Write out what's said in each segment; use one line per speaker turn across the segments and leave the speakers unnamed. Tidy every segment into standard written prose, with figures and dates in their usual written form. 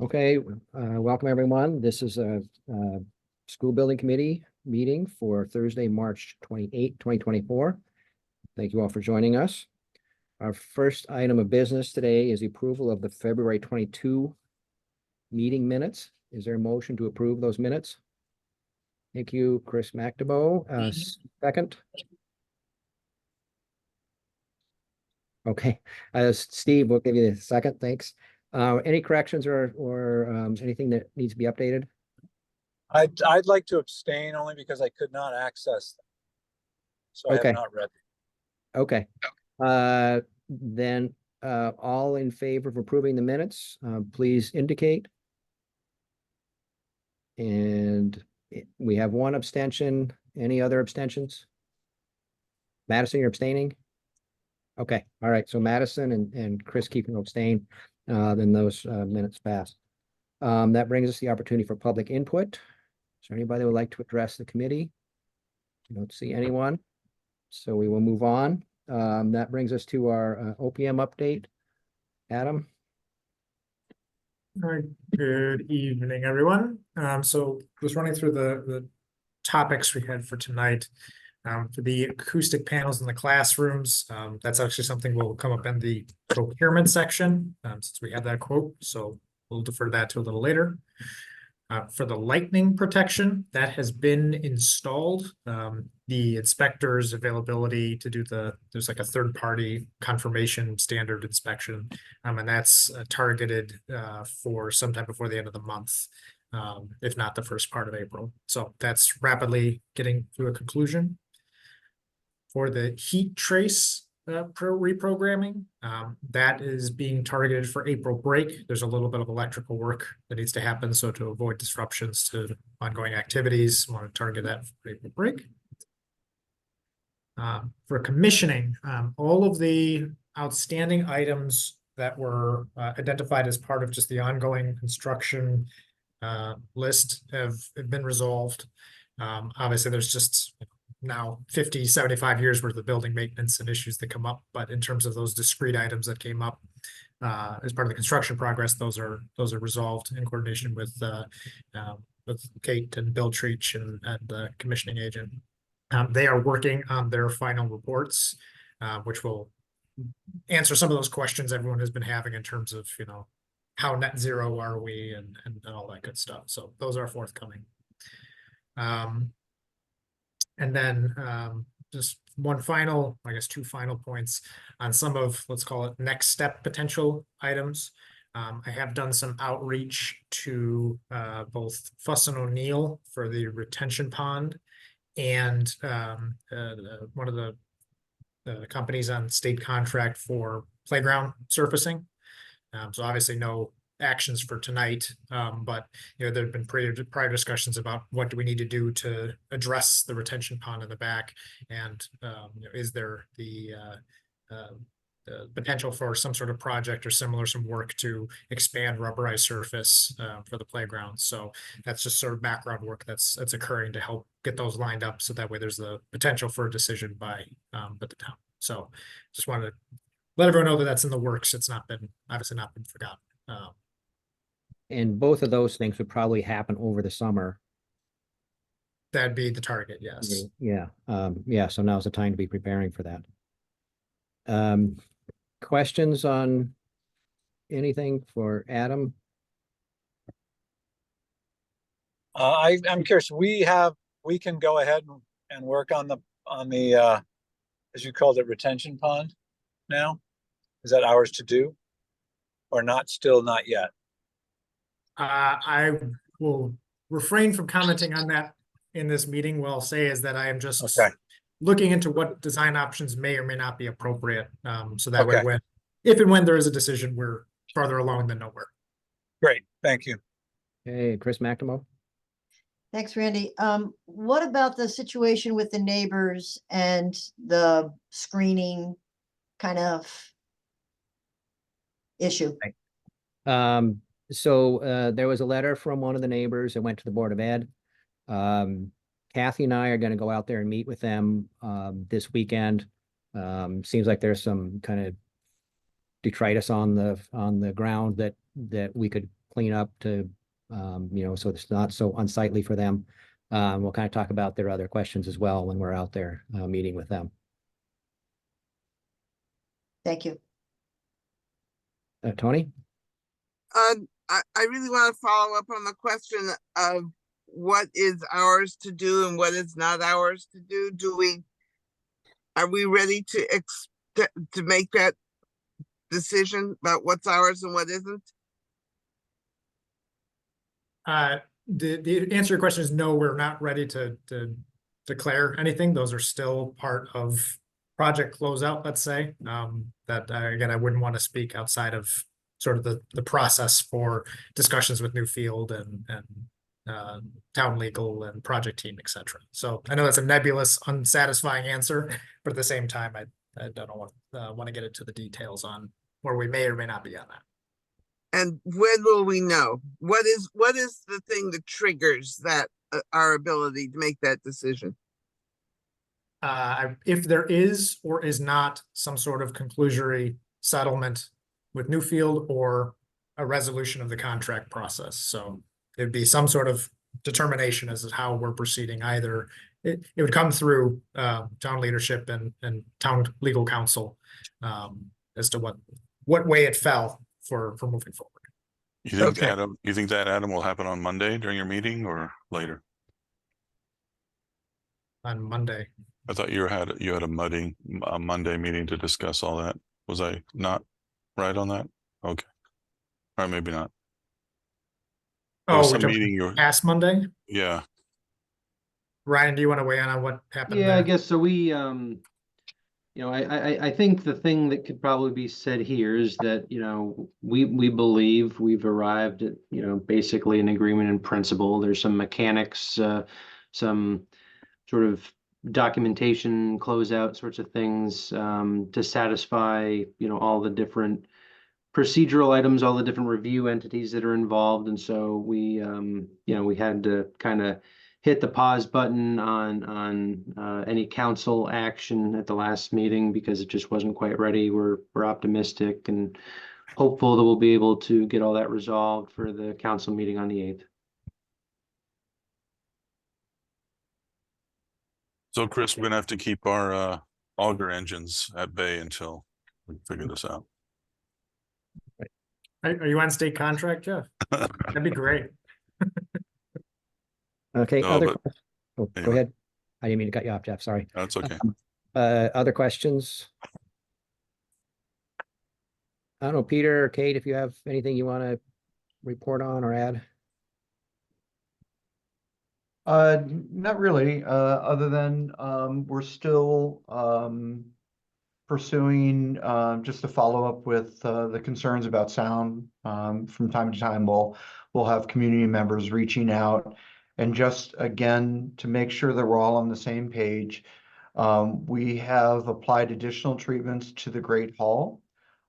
Okay, welcome everyone. This is a school building committee meeting for Thursday, March 28, 2024. Thank you all for joining us. Our first item of business today is the approval of the February 22 meeting minutes. Is there a motion to approve those minutes? Thank you, Chris McDebeau. Second. Okay, Steve, we'll give you the second. Thanks. Any corrections or anything that needs to be updated?
I'd like to abstain only because I could not access them. So I
Okay.
have not read them.
Okay. Then all in favor of approving the minutes, please indicate. And we have one abstention. Any other abstentions? Madison, you're abstaining? Okay, all right. So Madison and Chris keeping abstain, then those minutes pass. That brings us the opportunity for public input. Is there anybody that would like to address the committee? I don't see anyone. So we will move on. That brings us to our OPM update. Adam?
All right, good evening, everyone. So just running through the topics we had for tonight. For the acoustic panels in the classrooms, that's actually something will come up in the procurement section, since we have that quote, so we'll defer that to a little later. For the lightning protection, that has been installed. The inspector's availability to do there's like a third-party confirmation standard inspection, and that's targeted for sometime before the end of the month, if not the first part of April. So that's rapidly getting to a conclusion. For the heat trace reprogramming, that is being targeted for April break. There's a little bit of electrical work that needs to happen, so to avoid disruptions to ongoing activities, I want to target that for April break. For commissioning, all of the outstanding items that were identified as part of just the ongoing construction list have been resolved. Obviously, there's just now 50, 75 years worth of building maintenance and issues that come up. But in terms of those discrete items that came up as part of the construction progress, those are resolved in coordination with Kate and Bill Treach and the commissioning agent. They are working on their final reports, which will answer some of those questions everyone has been having in terms of, how net zero are we and all that good stuff. So those are forthcoming. And then just one final, I guess, two final points on some of, let's call it next step potential items. I have done some outreach to both Fuss and O'Neill for the retention pond and one of the companies on state contract for playground surfacing. So obviously no actions for tonight, but there have been prior discussions about what do we need to do to address the retention pond in the back, and is there the potential for some sort of project or similar, some work to expand rubberized surface for the playground. So that's just sort of background work that's occurring to help get those lined up, so that way there's the potential for a decision by the town. So just wanted to let everyone know that that's in the works. It's obviously not been forgotten.
And both of those things would probably happen over the summer.
That'd be the target, yes.
Yeah. Yeah. So now's the time to be preparing for that. Questions on anything for Adam?
I'm curious. We can go ahead and work on the as you called it, retention pond now. Is that ours to do, or not? Still not yet.
I will refrain from commenting on that in this meeting. What I'll say is that I am just looking into what design options may or may not be appropriate. So that way, if and when there is a decision, we're farther along than nowhere.
Great, thank you.
Hey, Chris McDebeau.
Thanks, Randy. What about the situation with the neighbors and the screening kind of issue?
So there was a letter from one of the neighbors that went to the Board of Ed. Kathy and I are going to go out there and meet with them this weekend. Seems like there's some kind of detritus on the ground that we could clean up to, so it's not so unsightly for them. We'll kind of talk about their other questions as well when we're out there, meeting with them.
Thank you.
Tony?
I really want to follow up on the question of what is ours to do and what is not ours to do. Are we ready to make that decision about what's ours and what isn't?
The answer to your question is no, we're not ready to declare anything. Those are still part of project closeout, let's say. That again, I wouldn't want to speak outside of sort of the process for discussions with Newfield and town legal and project team, et cetera. So I know that's a nebulous, unsatisfying answer, but at the same time, I don't want to get into the details on where we may or may not be on that.
And when will we know? What is the thing that triggers that our ability to make that decision?
If there is or is not some sort of conclusory settlement with Newfield or a resolution of the contract process. So it'd be some sort of determination as to how we're proceeding. Either it would come through town leadership and town legal counsel as to what way it fell for moving forward.
You think
Okay.
Adam will happen on Monday during your meeting or later?
On Monday.
I thought you had a Monday meeting to discuss all that. Was I not right on that? Okay. Or maybe not. There was
Oh,
some meeting
past Monday?
yeah.
Ryan, do you want to weigh in on what happened
Yeah, I
there?
guess so. I think the thing that could probably be said here is that, we believe we've arrived at, basically an agreement in principle. There's some mechanics, some sort of documentation, closeout sorts of things, to satisfy, all the different procedural items, all the different review entities that are involved. And so we had to kind of hit the pause button on any council action at the last meeting because it just wasn't quite ready. We're optimistic and hopeful that we'll be able to get all that resolved for the council meeting on the 8th.
So Chris, we're gonna have to keep our auger engines at bay until we figure this out.
Are you on state contract, Jeff? That'd be great.
Okay,
No,
other,
but
go
anyway.
ahead. I didn't mean to cut you off, Jeff, sorry.
That's okay.
Other questions? I don't know, Peter or Kate, if you have anything you want to report on or add?
Not really, other than, we're still, pursuing, just to follow up with, the concerns about sound. From time to time, we'll have community members reaching out. And just again, to make sure that we're all on the same page, we have applied additional treatments to the Great Hall.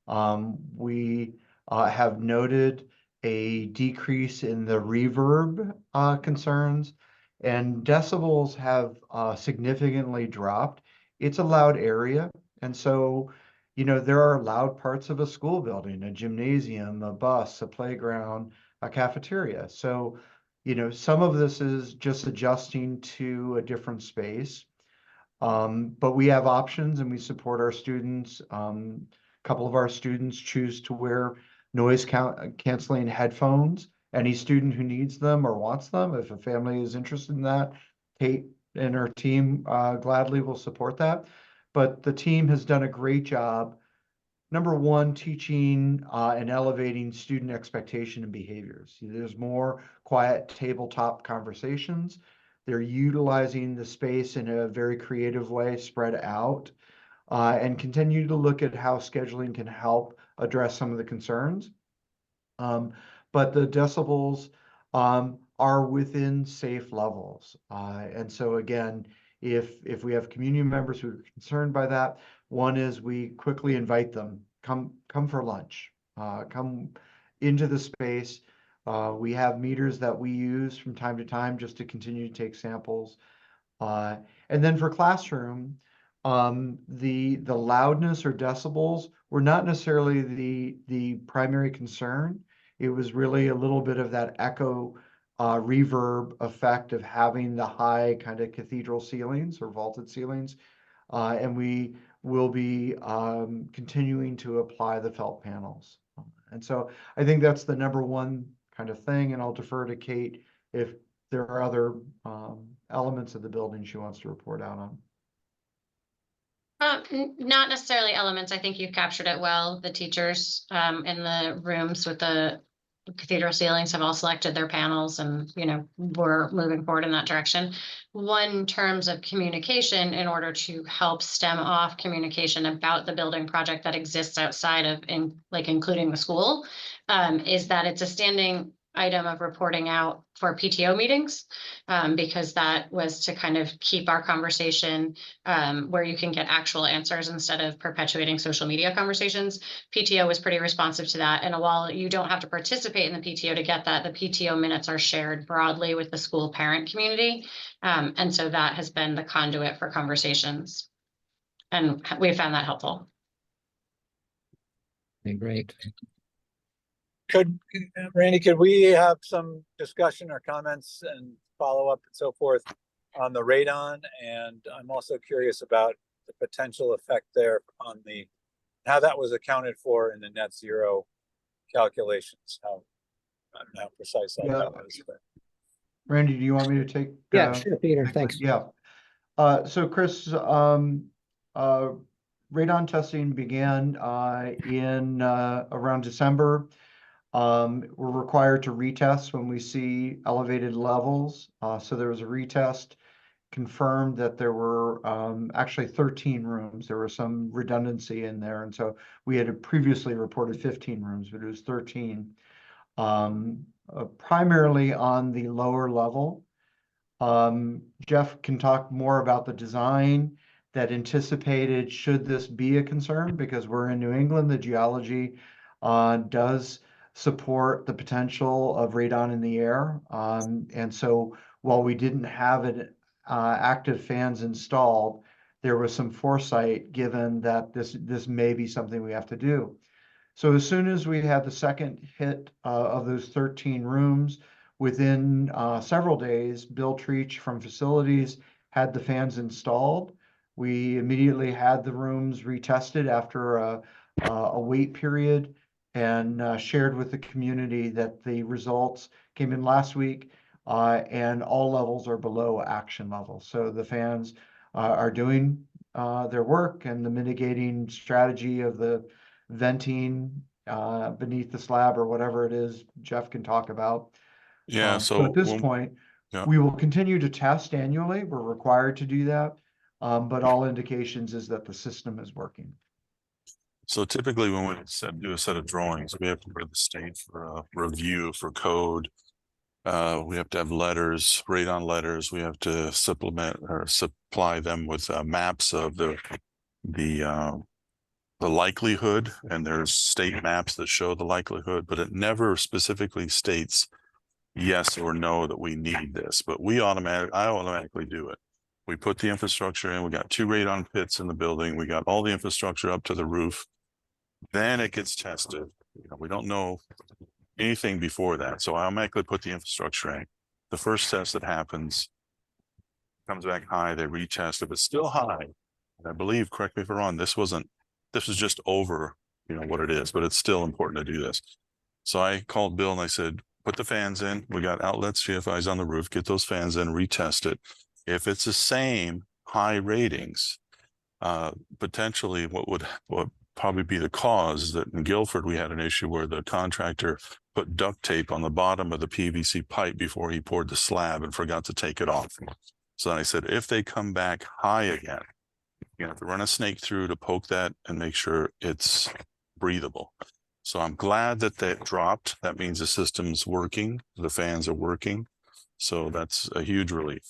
We have noted a decrease in the reverb concerns, and decibels have significantly dropped. It's a loud area, and so there are loud parts of a school building, a gymnasium, a bus, a playground, a cafeteria. So some of this is just adjusting to a different space. But we have options and we support our students. A couple of our students choose to wear noise canceling headphones. Any student who needs them or wants them, if a family is interested in that, Kate and her team gladly will support that. But the team has done a great job, number one, teaching and elevating student expectation and behaviors. There's more quiet tabletop conversations. They're utilizing the space in a very creative way, spread out, and continue to look at how scheduling can help address some of the concerns. But the decibels are within safe levels. And so again, if we have community members who are concerned by that, one is we quickly invite them, come for lunch, come into the space. We have meters that we use from time to time just to continue to take samples. And then for classroom, the loudness or decibels were not necessarily the primary concern. It was really a little bit of that echo reverb effect of having the high kind of cathedral ceilings or vaulted ceilings. And we will be continuing to apply the felt panels. And so I think that's the number one kind of thing, and I'll defer to Kate if there are other elements of the building she wants to report out on.
Not necessarily elements. I think you've captured it well. The teachers in the rooms with the cathedral ceilings have all selected their panels, and we're moving forward in that direction. One, terms of communication, in order to help stem off communication about the building project that exists outside of including the school, is that it's a standing item of reporting out for PTO meetings, because that was to kind of keep our conversation where you can get actual answers instead of perpetuating social media conversations. PTO was pretty responsive to that. And while you don't have to participate in the PTO to get that, the PTO minutes are shared broadly with the school parent community. And so that has been the conduit for conversations. And we found that helpful.
Okay, great.
Randy, could we have some discussion or comments and follow up and so forth on the radon? And I'm also curious about the potential effect there on how that was accounted for in the net zero calculations. I don't know how precise that was. But.
Randy, do you want me to take?
Yeah, sure, Peter, thanks.
Yeah. So Chris, radon testing began in around December. We're required to retest when we see elevated levels. So there was a retest, confirmed that there were actually 13 rooms. There was some redundancy in there. And so we had previously reported 15 rooms, but it was 13. Primarily on the lower level. Jeff can talk more about the design that anticipated should this be a concern, because we're in New England, the geology does support the potential of radon in the air. And so while we didn't have it active fans installed, there was some foresight given that this may be something we have to do. So as soon as we had the second hit of those 13 rooms, within several days, Bill Treach from facilities had the fans installed. We immediately had the rooms retested after a wait period, and shared with the community that the results came in last week, and all levels are below action level. So the fans are doing their work, and the mitigating strategy of the venting beneath the slab or whatever it is, Jeff can talk about.
Yeah,
So at this point, we will continue to test annually. We're required to do that. But all indications is that the system is working.
So typically when we do a set of drawings, we have to go to the state for a review for code. We have to have letters, radon letters. We have to supplement or supply them with maps of the likelihood, and there's state maps that show the likelihood, but it never specifically states yes or no that we need this. But I automatically do it. We put the infrastructure in. We got 2 radon pits in the building. We got all the infrastructure up to the roof. Then it gets tested. We don't know anything before that. So I automatically put the infrastructure in. The first test that happens comes back high. They retest. If it's still high, I believe, correct me if I'm wrong, this was just over, what it is, but it's still important to do this. So I called Bill and I said, put the fans in. We got outlets, GFIs on the roof, get those fans in, retest it. If it's the same high ratings, potentially what would probably be the cause is that in Guilford, we had an issue where the contractor put duct tape on the bottom of the PVC pipe before he poured the slab and forgot to take it off. So I said, if they come back high again, you have to run a snake through to poke that and make sure it's breathable. So I'm glad that dropped. That means the system's working. The fans are working. So that's a huge relief.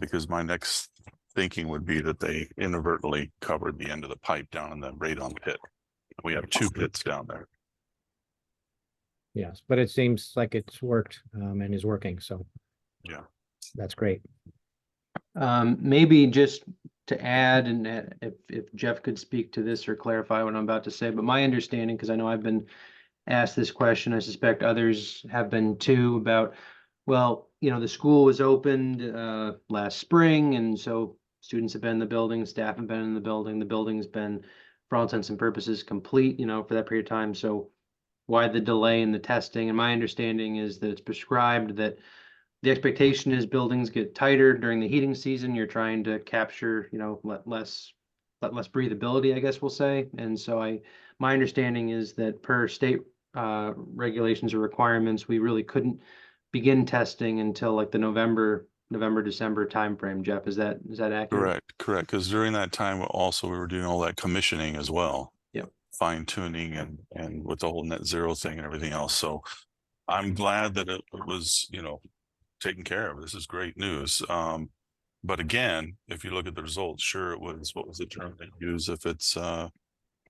Because my next thinking would be that they inadvertently covered the end of the pipe down in the radon pit. We have 2 pits down there.
Yes, but it seems like it's worked and is working. So
yeah,
that's great.
Maybe just to add, and if Jeff could speak to this or clarify what I'm about to say, but my understanding, because I know I've been asked this question. I suspect others have been too about, well, the school was opened last spring, and so students have been in the building, staff have been in the building. The building's been, for all intents and purposes, complete, for that period of time. So why the delay in the testing? And my understanding is that it's prescribed that the expectation is buildings get tighter during the heating season. You're trying to capture, let less breathability, I guess we'll say. And so my understanding is that per state regulations or requirements, we really couldn't begin testing until like the November, December timeframe. Jeff, is that accurate?
Correct. Because during that time, we were doing all that commissioning as well.
Yep.
Fine tuning and with the whole net zero thing and everything else. So I'm glad that it was, taken care of. This is great news. But again, if you look at the results, sure, what was the term they use? If it's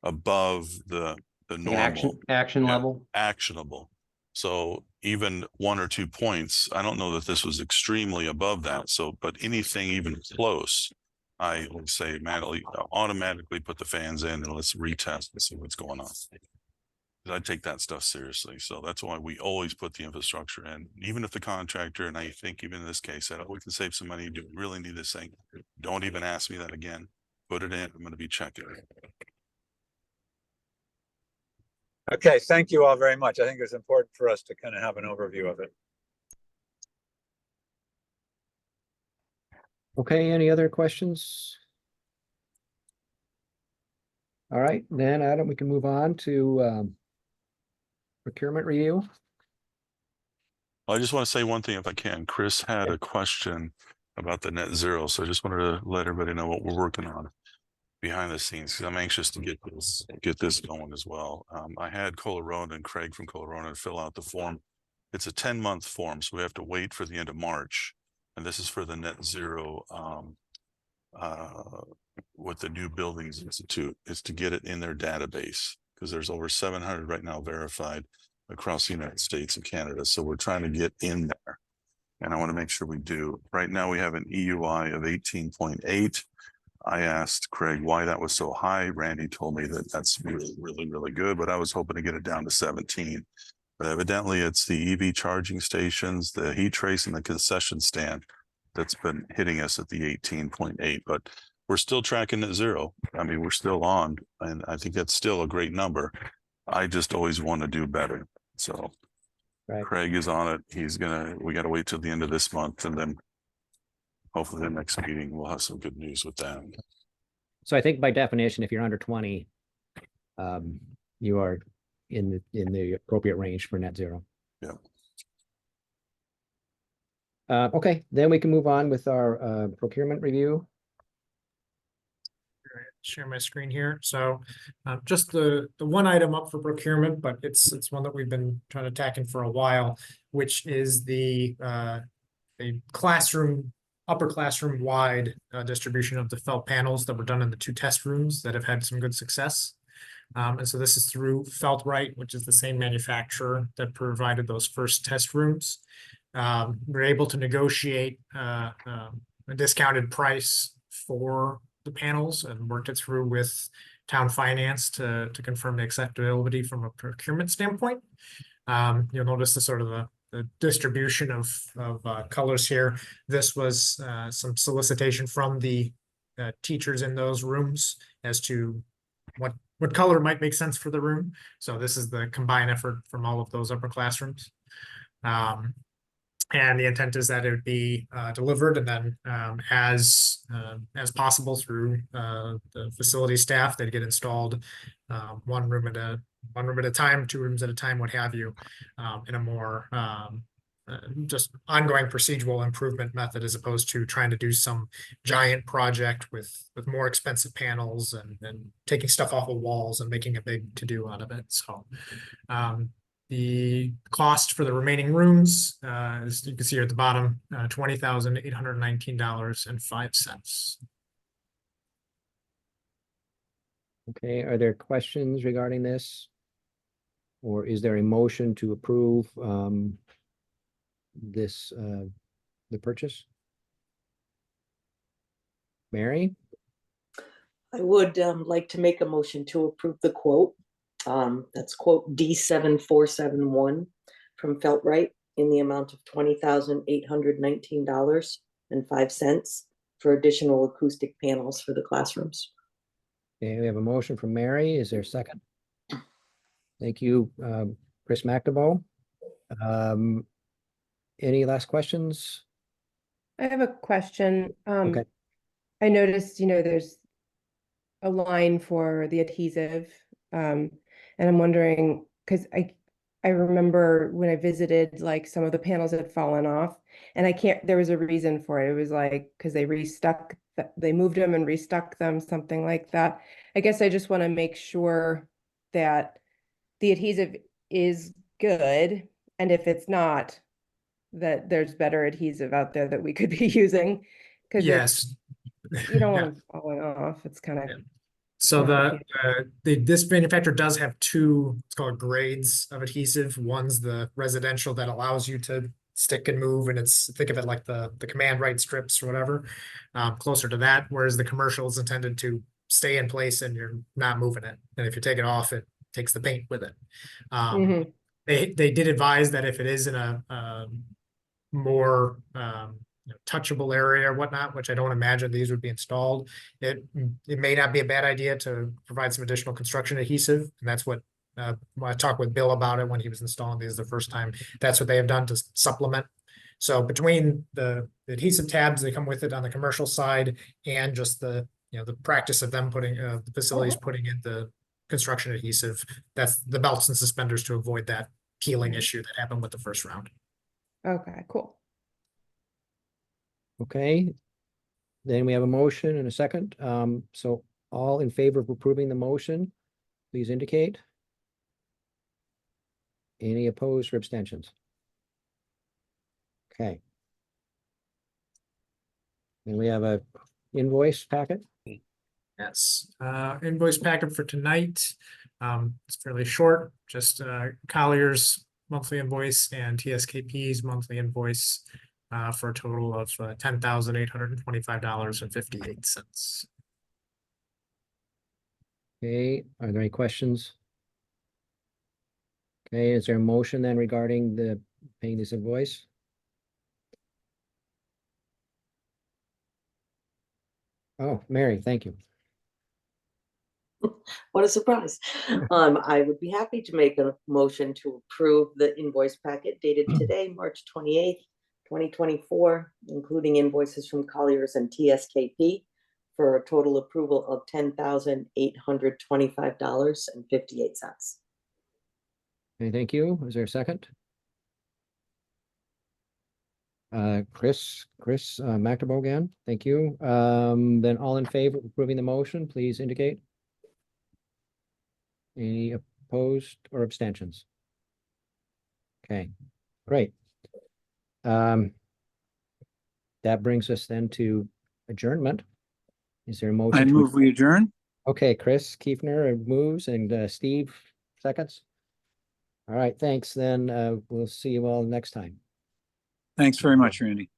above the normal
Action
Yeah.
level.
actionable. So even 1 or 2 points, I don't know that this was extremely above that. So, but anything even close, I would say automatically put the fans in and let's retest and see what's going on. I take that stuff seriously. So that's why we always put the infrastructure in, even if the contractor, and I think even in this case, said, oh, we can save some money. Do we really need this thing? Don't even ask me that again. Put it in. I'm going to be checking it.
Okay, thank you all very much. I think it's important for us to kind of have an overview of it.
Okay, any other questions? All right, then Adam, we can move on to procurement review.
I just want to say one thing if I can. Chris had a question about the net zero. So I just wanted to let everybody know what we're working on behind the scenes, because I'm anxious to get this going as well. I had Colorado and Craig from Colorado fill out the form. It's a 10-month form, so we have to wait for the end of March. And this is for the net zero with the New Buildings Institute, is to get it in their database, because there's over 700 right now verified across the United States and Canada. So we're trying to get in there, and I want to make sure we do. Right now we have an EUI of 18.8. I asked Craig why that was so high. Randy told me that that's really, really, really good, but I was hoping to get it down to 17. But evidently it's the EV charging stations, the heat trace, and the concession stand that's been hitting us at the 18.8. But we're still tracking at 0. I mean, we're still on, and I think that's still a great number. I just always want to do better. So
Right.
Craig is on it. We got to wait till the end of this month, and then hopefully the next meeting we'll have some good news with that.
So I think by definition, if you're under 20, you are in the appropriate range for net zero.
Yeah.
Okay, then we can move on with our procurement review.
Share my screen here. So just the one item up for procurement, but it's one that we've been trying to tackle for a while, which is the upper classroom wide distribution of the felt panels that were done in the 2 test rooms that have had some good success. And so this is through Feltrite, which is the same manufacturer that provided those first test rooms. We're able to negotiate a discounted price for the panels and worked it through with town finance to confirm the acceptability from a procurement standpoint. You'll notice the sort of the distribution of colors here. This was some solicitation from the teachers in those rooms as to what color might make sense for the room. So this is the combined effort from all of those upper classrooms. And the intent is that it would be delivered and then as possible through the facility staff, they'd get installed one room at a time, 2 rooms at a time, what have you, in a more just ongoing procedural improvement method, as opposed to trying to do some giant project with more expensive panels and taking stuff off of walls and making a big to-do out of it. So the cost for the remaining rooms, as you can see here at the bottom, $20,819.05.
Okay, are there questions regarding this? Or is there a motion to approve the purchase? Mary?
I would like to make a motion to approve the quote. That's quote D7471 from Feltright in the amount of $20,819.05 for additional acoustic panels for the classrooms.
Okay, we have a motion from Mary. Is there a second? Thank you, Chris McNamee. Any last questions?
I have a question.
Okay.
I noticed, there's a line for the adhesive. And I'm wondering, because I remember when I visited, like some of the panels had fallen off and there was a reason for it. It was like, because they they moved them and restuck them, something like that. I guess I just want to make sure that the adhesive is good. And if it's not, that there's better adhesive out there that we could be using. Because
Yes.
you don't
Yeah.
want them falling off. It's kind of.
Yeah. So this manufacturer does have two, it's called grades of adhesive. One's the residential that allows you to stick and move, and think of it like the command right strips or whatever, closer to that. Whereas the commercial is intended to stay in place and you're not moving it. And if you take it off, it takes the paint with it. They did advise that if it is in a more touchable area or whatnot, which I don't imagine these would be installed, it may not be a bad idea to provide some additional construction adhesive. And that's what when I talked with Bill about it when he was installing these the first time, that's what they have done to supplement. So between the adhesive tabs that come with it on the commercial side and just the practice of them putting the facilities putting in the construction adhesive, that's the belts and suspenders to avoid that peeling issue that happened with the first round.
Okay, cool.
Okay. Then we have a motion and a second. So all in favor of approving the motion, please indicate. Any opposed or abstentions? Okay. Then we have a invoice packet.
Yes, invoice packet for tonight. It's fairly short, just Collier's monthly invoice and TSKP's monthly invoice for a total of $10,825.58.
Okay, are there any questions? Okay, is there a motion then regarding the paying this invoice? Oh, Mary, thank you.
What a surprise. I would be happy to make a motion to approve the invoice packet dated today, March 28th, 2024, including invoices from Colliers and TSKP for a total approval of $10,825.58.
Okay, thank you. Is there a second? Chris McNamee again, thank you. Then all in favor of approving the motion, please indicate. Any opposed or abstentions? Okay, great. That brings us then to adjournment. Is there a motion?
I move we adjourn.
Okay, Chris Kiefner moves and Steve seconds. All right, thanks. Then we'll see you all next time.
Thanks very much, Randy.